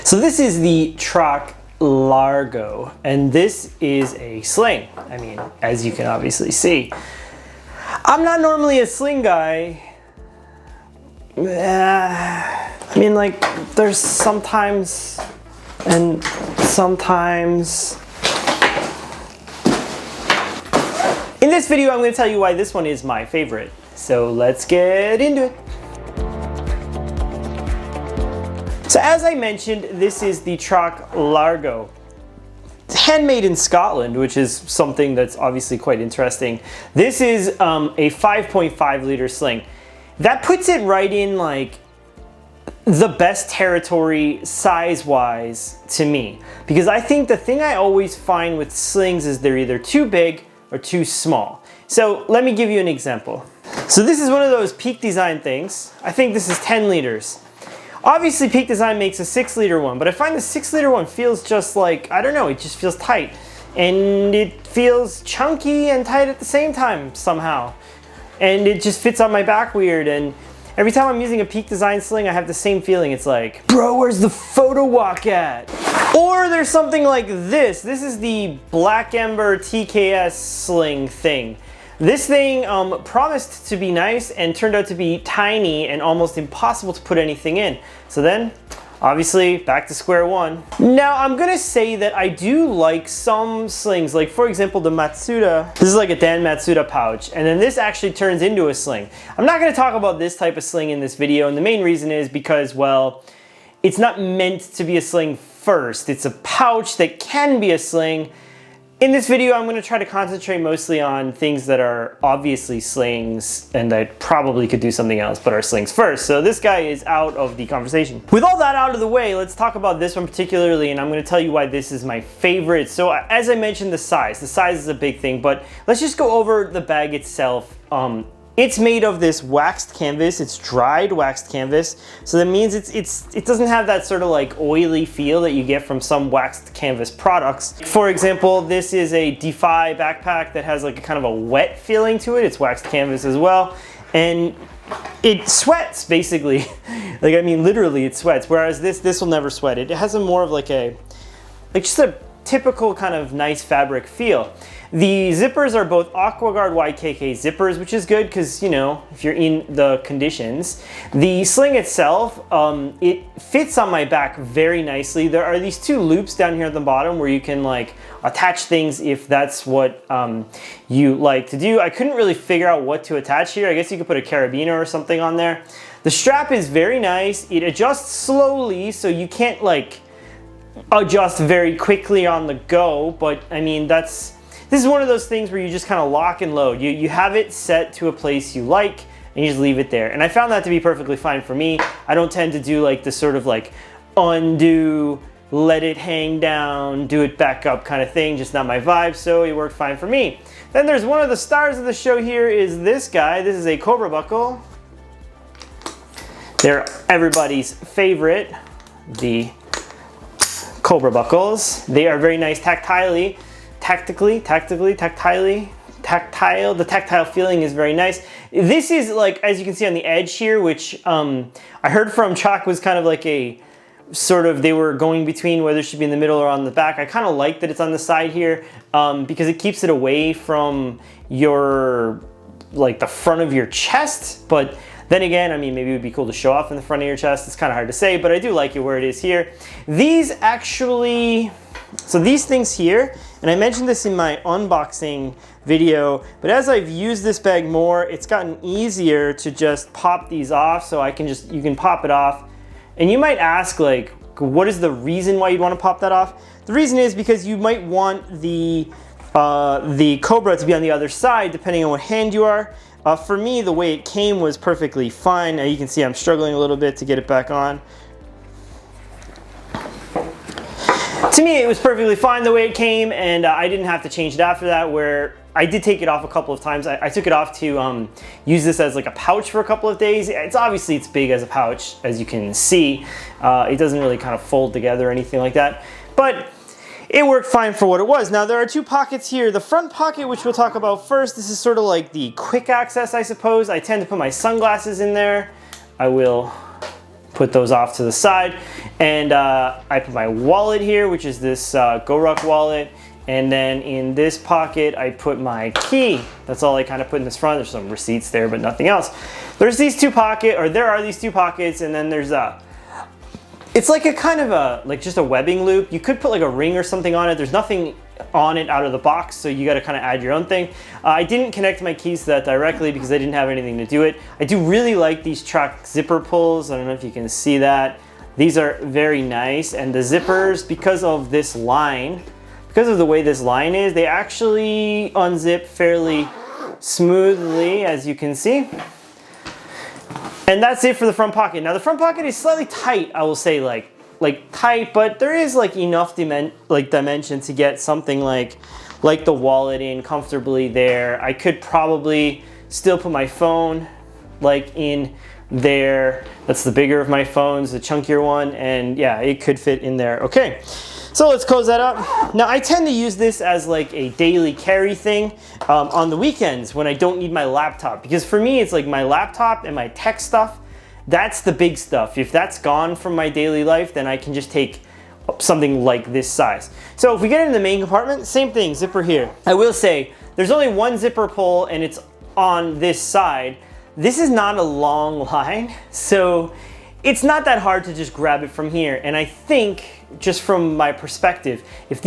So this is the Trakke Largo, and this is a sling. I mean, as you can obviously see. I'm not normally a sling guy. I mean, like, there's sometimes and sometimes. In this video, I'm going to tell you why this one is my favorite. So let's get into it. So as I mentioned, this is the Trakke Largo. It's handmade in Scotland, which is something that's obviously quite interesting. This is a 5.5 liter sling. That puts it right in like the best territory size-wise to me. Because I think the thing I always find with slings is they're either too big or too small. So let me give you an example. So this is one of those Peak Design things. I think this is 10 liters. Obviously Peak Design makes a 6 liter one, but I find the 6 liter one feels just like, I don't know, it just feels tight. And it feels chunky and tight at the same time somehow. And it just fits on my back weird. And every time I'm using a Peak Design sling, I have the same feeling. It's like, bro, where's the photo walk at? Or there's something like this. This is the Black Ember TKS sling thing. This thing promised to be nice and turned out to be tiny and almost impossible to put anything in. So then, obviously, back to square one. Now, I'm gonna say that I do like some slings, like for example, the Matsuda. This is like a Dan Matsuda pouch, and then this actually turns into a sling. I'm not gonna talk about this type of sling in this video, and the main reason is because, well, it's not meant to be a sling first. It's a pouch that can be a sling. In this video, I'm going to try to concentrate mostly on things that are obviously slings, and I probably could do something else, but are slings first. So this guy is out of the conversation. With all that out of the way, let's talk about this one particularly, and I'm going to tell you why this is my favorite. So as I mentioned, the size is a big thing, but let's just go over the bag itself. It's made of this waxed canvas. It's dried waxed canvas. So that means it doesn't have that sort of like oily feel that you get from some waxed canvas products. For example, this is a Defy backpack that has like a kind of a wet feeling to it. It's waxed canvas as well. And it sweats basically. Like, I mean, literally it sweats. Whereas this will never sweat. It has a more of like just a typical kind of nice fabric feel. The zippers are both AquaGuard YKK zippers, which is good because, you know, if you're in the conditions. The sling itself, it fits on my back very nicely. There are these two loops down here at the bottom where you can like attach things if that's what you like to do. I couldn't really figure out what to attach here. I guess you could put a carabiner or something on there. The strap is very nice. It adjusts slowly, so you can't like adjust very quickly on the go, but I mean, this is one of those things where you just kind of lock and load. You have it set to a place you like and you just leave it there. And I found that to be perfectly fine for me. I don't tend to do like this sort of like undo, let it hang down, do it back up kind of thing, just not my vibe, so it worked fine for me. Then there's one of the stars of the show here is this guy. This is a Cobra buckle. They're everybody's favorite, the Cobra buckles. They are very nice tactile. The tactile feeling is very nice. This is like, as you can see on the edge here, which I heard from Trock was kind of like a sort of, they were going between whether it should be in the middle or on the back. I kind of like that it's on the side here because it keeps it away from your, like the front of your chest. But then again, I mean, maybe it would be cool to show off in the front of your chest. It's kind of hard to say, but I do like it where it is here. These actually, so these things here, and I mentioned this in my unboxing video, but as I've used this bag more, it's gotten easier to just pop these off. So you can pop it off. And you might ask, like, what is the reason why you'd want to pop that off? The reason is because you might want the Cobra to be on the other side, depending on what hand you are. For me, the way it came was perfectly fine. Now you can see I'm struggling a little bit to get it back on. To me, it was perfectly fine the way it came, and I didn't have to change it after that, where I did take it off a couple of times. I took it off to use this as like a pouch for a couple of days. It's big as a pouch, as you can see. It doesn't really kind of fold together or anything like that, but it worked fine for what it was. Now there are two pockets here. The front pocket, which we'll talk about first, this is sort of like the quick access, I suppose. I tend to put my sunglasses in there. I will put those off to the side. And I put my wallet here, which is this GoRuck wallet. And then in this pocket, I put my key. That's all I kind of put in this front. There's some receipts there, but nothing else. There are these two pockets, and then there's it's like a kind of like just a webbing loop. You could put like a ring or something on it. There's nothing on it out of the box, so you got to kind of add your own thing. I didn't connect my keys to that directly because I didn't have anything to do it. I do really like these Trock zipper pulls. I don't know if you can see that. These are very nice, and the zippers, because of this line, because of the way this line is, they actually unzip fairly smoothly, as you can see. And that's it for the front pocket. Now the front pocket is slightly tight, I will say, like tight, but there is like enough dimension to get something like the wallet in comfortably there. I could probably still put my phone like in there. That's the bigger of my phones, the chunkier one, and yeah, it could fit in there. Okay, so let's close that up. Now I tend to use this as like a daily carry thing on the weekends when I don't need my laptop, because for me it's like my laptop and my tech stuff. That's the big stuff. If that's gone from my daily life, then I can just take something like this size. So if we get into the main compartment, same thing, zipper here. I will say there's only one zipper pull and it's on this side. This is not a long line, so it's not that hard to just grab it from here. And I think, just from my perspective, if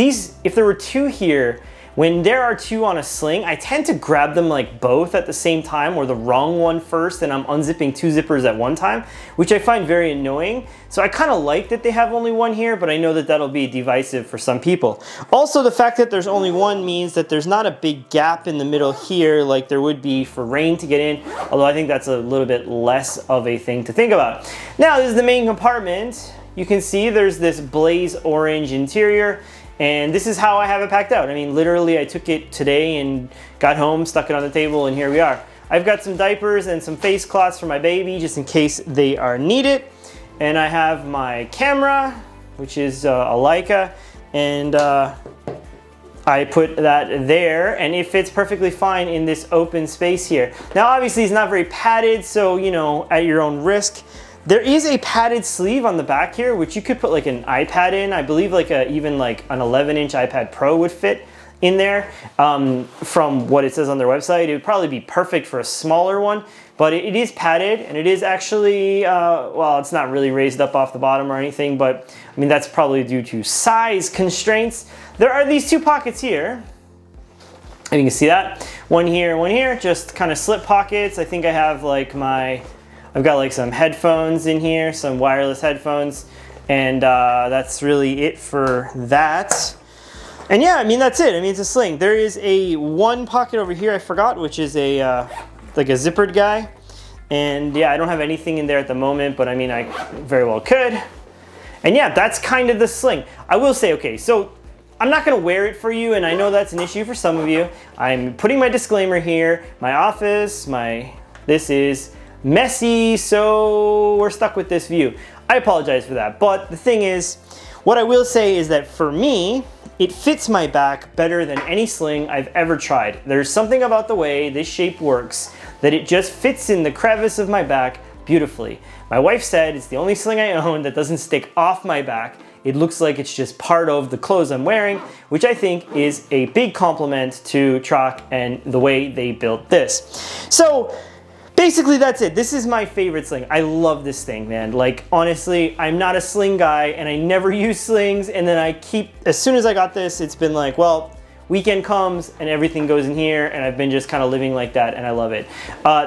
there were two here, when there are two on a sling, I tend to grab them like both at the same time, or the wrong one first, and I'm unzipping two zippers at one time, which I find very annoying. So I kind of like that they have only one here, but I know that that'll be divisive for some people. Also, the fact that there's only one means that there's not a big gap in the middle here like there would be for rain to get in, although I think that's a little bit less of a thing to think about. Now, this is the main compartment. You can see there's this blaze orange interior. And this is how I have it packed out. I mean, literally, I took it today and got home, stuck it on the table, and here we are. I've got some diapers and some face cloths for my baby, just in case they are needed. And I have my camera, which is a Leica, and I put that there, and it fits perfectly fine in this open space here. Now, obviously, it's not very padded, so, you know, at your own risk. There is a padded sleeve on the back here, which you could put like an iPad in. I believe like even like an 11-inch iPad Pro would fit in there. From what it says on their website, it would probably be perfect for a smaller one, but it is padded, and it is actually, well, it's not really raised up off the bottom or anything, but I mean, that's probably due to size constraints. There are these two pockets here, and you can see that. One here, just kind of slip pockets. I think I have like I've got like some headphones in here, some wireless headphones, and that's really it for that. And yeah, I mean, that's it. I mean, it's a sling. There is one pocket over here I forgot, which is like a zippered guy. And yeah, I don't have anything in there at the moment, but I mean, I very well could. And yeah, that's kind of the sling. I will say, okay, so I'm not gonna wear it for you, and I know that's an issue for some of you. I'm putting my disclaimer here. My office, this is messy, so we're stuck with this view. I apologize for that, but the thing is, what I will say is that for me, it fits my back better than any sling I've ever tried. There's something about the way this shape works that it just fits in the crevice of my back beautifully. My wife said it's the only sling I own that doesn't stick off my back. It looks like it's just part of the clothes I'm wearing, which I think is a big compliment to Trock and the way they built this. So, basically, that's it. This is my favorite sling. I love this thing, man. Like, honestly, I'm not a sling guy, and I never use slings, and then as soon as I got this, it's been like, well, weekend comes, and everything goes in here, and I've been just kind of living like that, and I love it.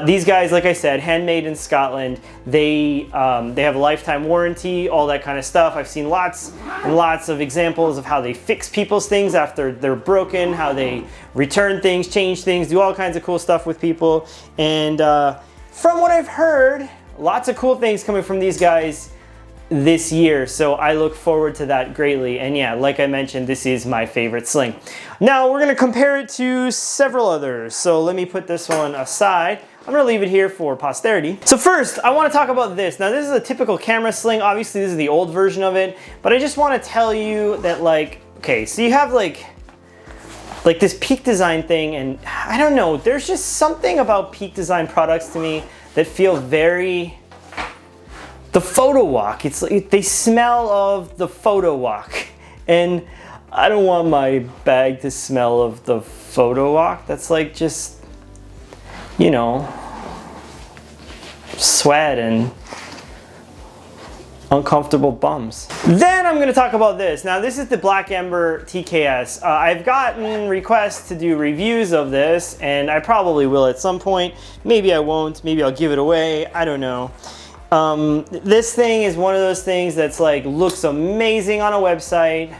These guys, like I said, handmade in Scotland. They have a lifetime warranty, all that kind of stuff. I've seen lots and lots of examples of how they fix people's things after they're broken, how they return things, change things, do all kinds of cool stuff with people. And from what I've heard, lots of cool things coming from these guys this year, so I look forward to that greatly. And yeah, like I mentioned, this is my favorite sling. Now we're gonna compare it to several others, so let me put this one aside. I'm gonna leave it here for posterity. So first, I wanna talk about this. Now this is a typical camera sling. Obviously this is the old version of it, but I just wanna tell you that, like, okay, so you have like this Peak Design thing, and I don't know, there's just something about Peak Design products to me that feel very the photo walk. It's like they smell of the photo walk, and I don't want my bag to smell of the photo walk. That's like just, you know, sweat and uncomfortable bums. Then I'm gonna talk about this. Now this is the Black Ember TKS. I've gotten requests to do reviews of this, and I probably will at some point. Maybe I won't, maybe I'll give it away, I don't know. This thing is one of those things that's like, looks amazing on a website.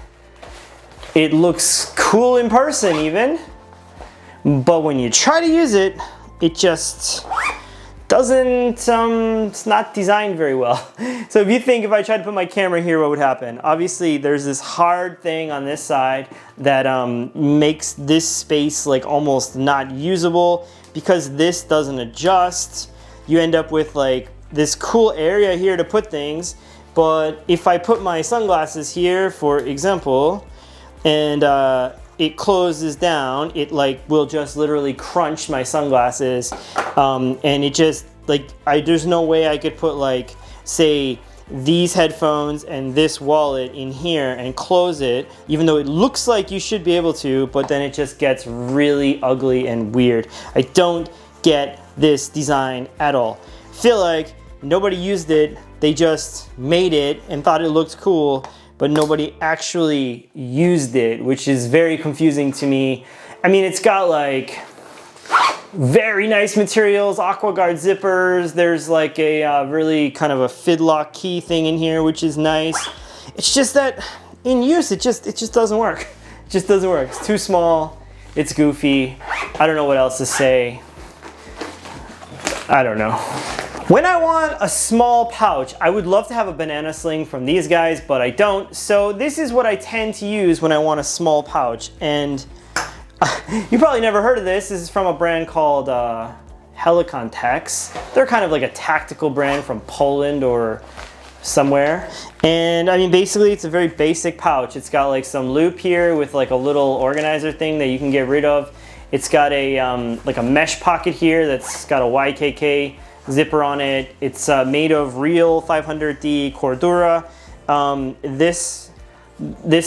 It looks cool in person even, but when you try to use it, it just doesn't, it's not designed very well. So if you think if I tried to put my camera here, what would happen? Obviously there's this hard thing on this side that makes this space like almost not usable. Because this doesn't adjust, you end up with like this cool area here to put things. But if I put my sunglasses here, for example, and it closes down, it like will just literally crunch my sunglasses, and it just like, there's no way I could put like, say, these headphones and this wallet in here and close it, even though it looks like you should be able to, but then it just gets really ugly and weird. I don't get this design at all. Feel like nobody used it, they just made it and thought it looked cool, but nobody actually used it, which is very confusing to me. I mean, it's got like very nice materials, AquaGuard zippers. There's like a really kind of a fidlock key thing in here, which is nice. It's just that in use, it just doesn't work. It just doesn't work. It's too small. It's goofy. I don't know what else to say. I don't know. When I want a small pouch, I would love to have a banana sling from these guys, but I don't. So this is what I tend to use when I want a small pouch. And you probably never heard of this. This is from a brand called Helikon-Tex. They're kind of like a tactical brand from Poland or somewhere. And I mean, basically it's a very basic pouch. It's got like some loop here with like a little organizer thing that you can get rid of. It's got a like a mesh pocket here that's got a YKK zipper on it. It's made of real 500D Cordura. This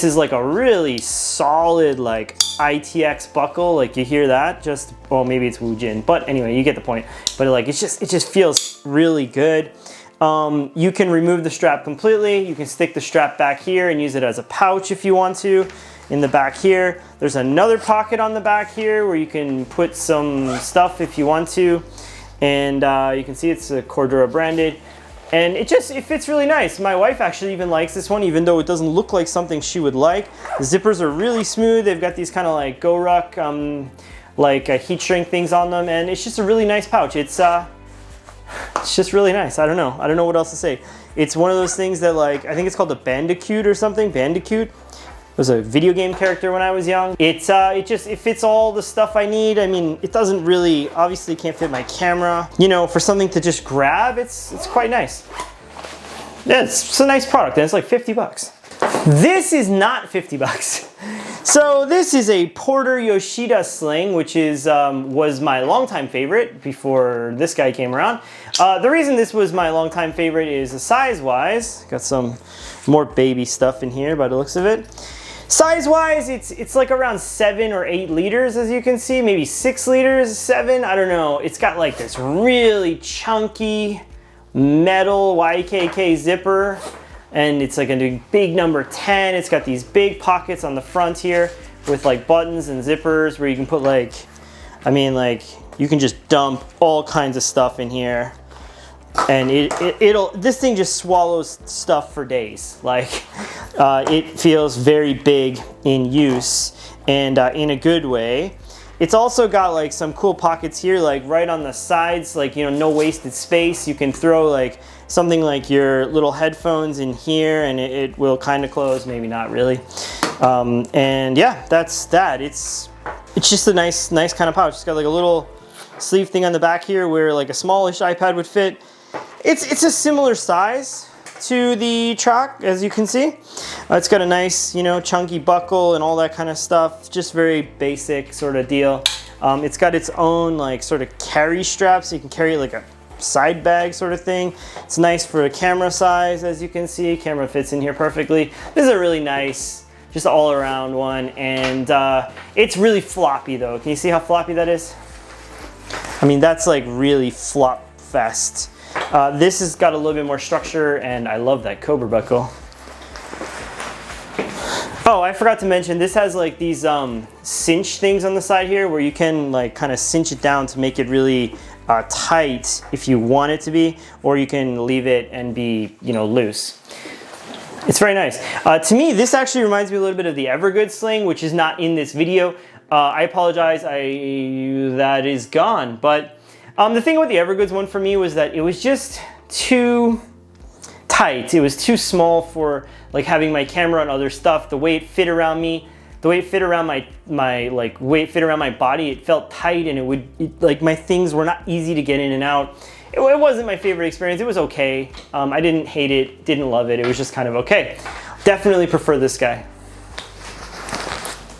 is like a really solid like ITX buckle. Like you hear that, just, well, maybe it's Woojin, but anyway, you get the point. But like it just feels really good. You can remove the strap completely. You can stick the strap back here and use it as a pouch if you want to. In the back here, there's another pocket on the back here where you can put some stuff if you want to. And you can see it's a Cordura branded, and it fits really nice. My wife actually even likes this one, even though it doesn't look like something she would like. The zippers are really smooth. They've got these kind of like GoRuck like heat shrink things on them, and it's just a really nice pouch. It's just really nice. I don't know what else to say. It's one of those things that, like, I think it's called the Bandicoot or something. Bandicoot. It was a video game character when I was young. It fits all the stuff I need. I mean, it doesn't really, obviously can't fit my camera. You know, for something to just grab, it's quite nice. Yeah, it's a nice product, and it's like 50 bucks. This is not 50 bucks. So this is a Porter Yoshida sling, which is was my longtime favorite before this guy came around. The reason this was my longtime favorite is size-wise. Got some more baby stuff in here by the looks of it. Size-wise, it's like around 7 or 8 liters, as you can see, maybe 6 liters, 7, I don't know. It's got like this really chunky metal YKK zipper, and it's like a big number 10. It's got these big pockets on the front here with like buttons and zippers where you can put like, I mean, like you can just dump all kinds of stuff in here. And this thing just swallows stuff for days. Like, it feels very big in use, and in a good way. It's also got like some cool pockets here, like right on the sides, like, you know, no wasted space. You can throw like something like your little headphones in here, and it will kind of close, maybe not really. And yeah, that's that. It's just a nice kind of pouch. It's got like a little sleeve thing on the back here where like a smallish iPad would fit. It's a similar size to the Trock, as you can see. It's got a nice, you know, chunky buckle and all that kind of stuff. Just very basic sort of deal. It's got its own like sort of carry strap, so you can carry it like side bag sort of thing. It's nice for a camera size, as you can see. Camera fits in here perfectly. This is a really nice, just all around one, and it's really floppy though. Can you see how floppy that is? I mean, that's like really flop fest. This has got a little bit more structure, and I love that Cobra buckle. Oh, I forgot to mention, this has like these cinch things on the side here where you can like kind of cinch it down to make it really tight if you want it to be, or you can leave it and be, you know, loose. It's very nice. To me, this actually reminds me a little bit of the Evergood sling, which is not in this video. I apologize, that is gone. But the thing with the Evergoods one for me was that it was just too tight. It was too small for like having my camera and other stuff. The way it fit around me, the way it fit around my way it fit around my body, it felt tight, and like my things were not easy to get in and out. It wasn't my favorite experience. It was okay. I didn't hate it, didn't love it. It was just kind of okay. Definitely prefer this guy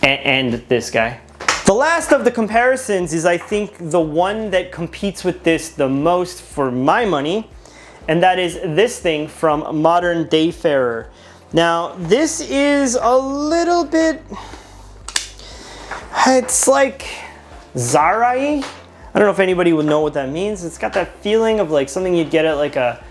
and this guy. The last of the comparisons is, I think, the one that competes with this the most for my money, and that is this thing from Modern Dayfarer. Now, this is a little bit, it's like Zara-y. I don't know if anybody would know what that means. It's got that feeling of like something you'd get at like a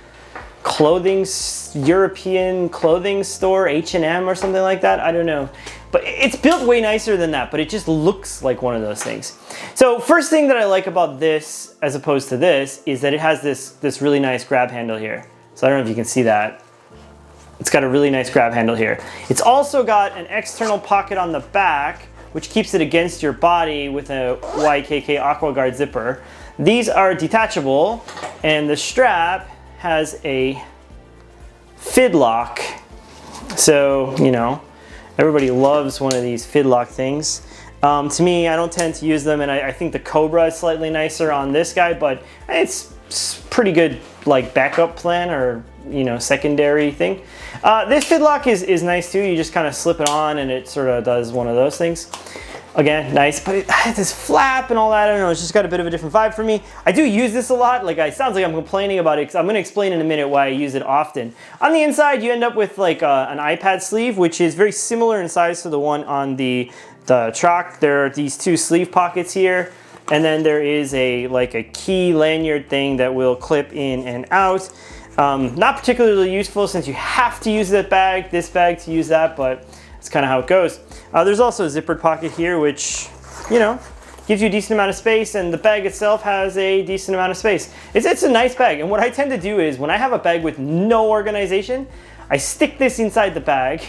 European clothing store, H&M or something like that. I don't know. But it's built way nicer than that, but it just looks like one of those things. So first thing that I like about this as opposed to this is that it has this really nice grab handle here. So I don't know if you can see that. It's got a really nice grab handle here. It's also got an external pocket on the back, which keeps it against your body with a YKK AquaGuard zipper. These are detachable, and the strap has a fidlock. So, you know, everybody loves one of these fidlock things. To me, I don't tend to use them, and I think the Cobra is slightly nicer on this guy, but it's pretty good like backup plan, or, you know, secondary thing. This fidlock is nice too. You just kind of slip it on and it sort of does one of those things. Again, nice, but it has this flap and all that. I don't know, it's just got a bit of a different vibe for me. I do use this a lot. Like, it sounds like I'm complaining about it, because I'm going to explain in a minute why I use it often. On the inside, you end up with like an iPad sleeve, which is very similar in size to the one on the Trock. There are these two sleeve pockets here, and then there is like a key lanyard thing that will clip in and out. Not particularly useful, since you have to use this bag to use that, but it's kind of how it goes. There's also a zippered pocket here, which, you know, gives you a decent amount of space, and the bag itself has a decent amount of space. It's a nice bag, and what I tend to do is, when I have a bag with no organization, I stick this inside the bag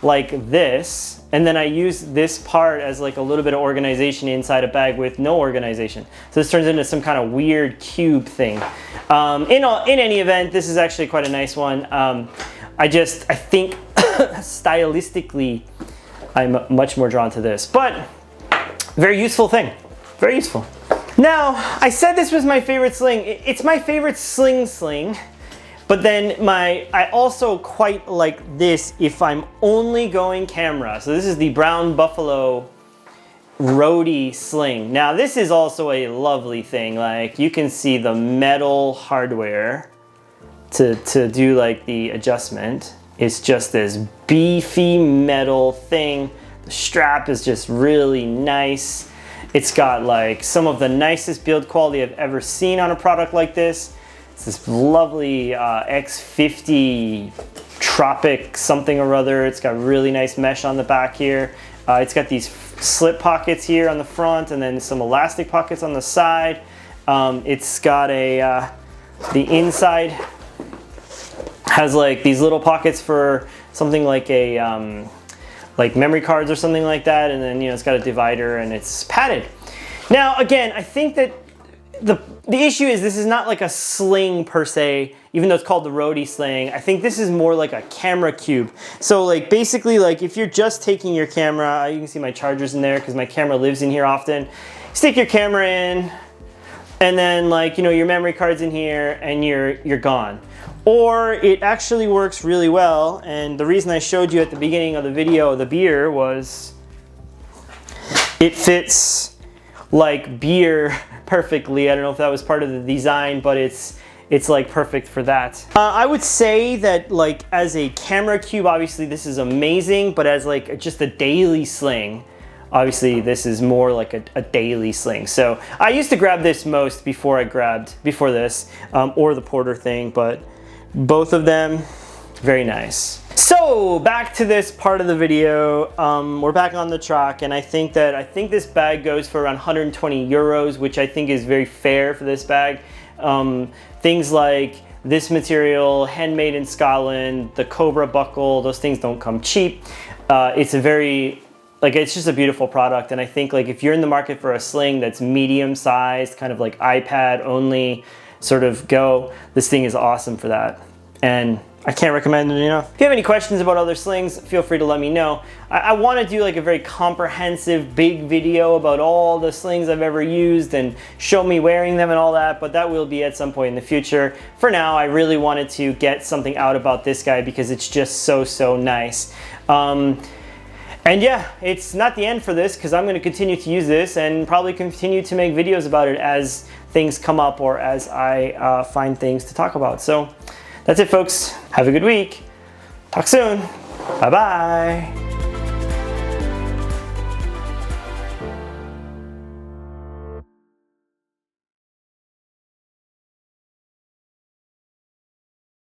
like this, and then I use this part as like a little bit of organization inside a bag with no organization. So this turns into some kind of weird cube thing. In any event, this is actually quite a nice one. I think stylistically, I'm much more drawn to this, but very useful thing, very useful. Now, I said this was my favorite sling. It's my favorite sling, but then I also quite like this if I'm only going camera. So this is the Brown Buffalo Roadie sling. Now, this is also a lovely thing. Like, you can see the metal hardware to do like the adjustment. It's just this beefy metal thing. The strap is just really nice. It's got like some of the nicest build quality I've ever seen on a product like this. It's this lovely X50 Tropic something or other. It's got really nice mesh on the back here. It's got these slip pockets here on the front, and then some elastic pockets on the side. It's got the inside has like these little pockets for something like a like memory cards or something like that, and then, you know, it's got a divider and it's padded. Now, again, I think that the issue is this is not like a sling per se, even though it's called the Roadie sling. I think this is more like a camera cube. So like basically, like if you're just taking your camera, you can see my chargers in there because my camera lives in here often. Stick your camera in, and then, like, you know, your memory card's in here, and you're gone. Or it actually works really well, and the reason I showed you at the beginning of the video the beer was it fits like beer perfectly. I don't know if that was part of the design, but it's like perfect for that. I would say that like as a camera cube, obviously this is amazing, but as like just a daily sling, obviously this is more like a daily sling. So I used to grab this most before this, or the Porter thing, but both of them, very nice. So back to this part of the video. We're back on the Trock, and I think this bag goes for around 120 euros, which I think is very fair for this bag. Things like this material, handmade in Scotland, the Cobra buckle, those things don't come cheap. It's a very, like, it's just a beautiful product, and I think like if you're in the market for a sling that's medium sized, kind of like iPad only sort of go, this thing is awesome for that. And I can't recommend it enough. If you have any questions about other slings, feel free to let me know. I want to do like a very comprehensive big video about all the slings I've ever used and show me wearing them and all that, but that will be at some point in the future. For now, I really wanted to get something out about this guy because it's just so nice. And yeah, it's not the end for this because I'm going to continue to use this and probably continue to make videos about it as things come up or as I find things to talk about. So that's it, folks. Have a good week. Talk soon. Bye-bye.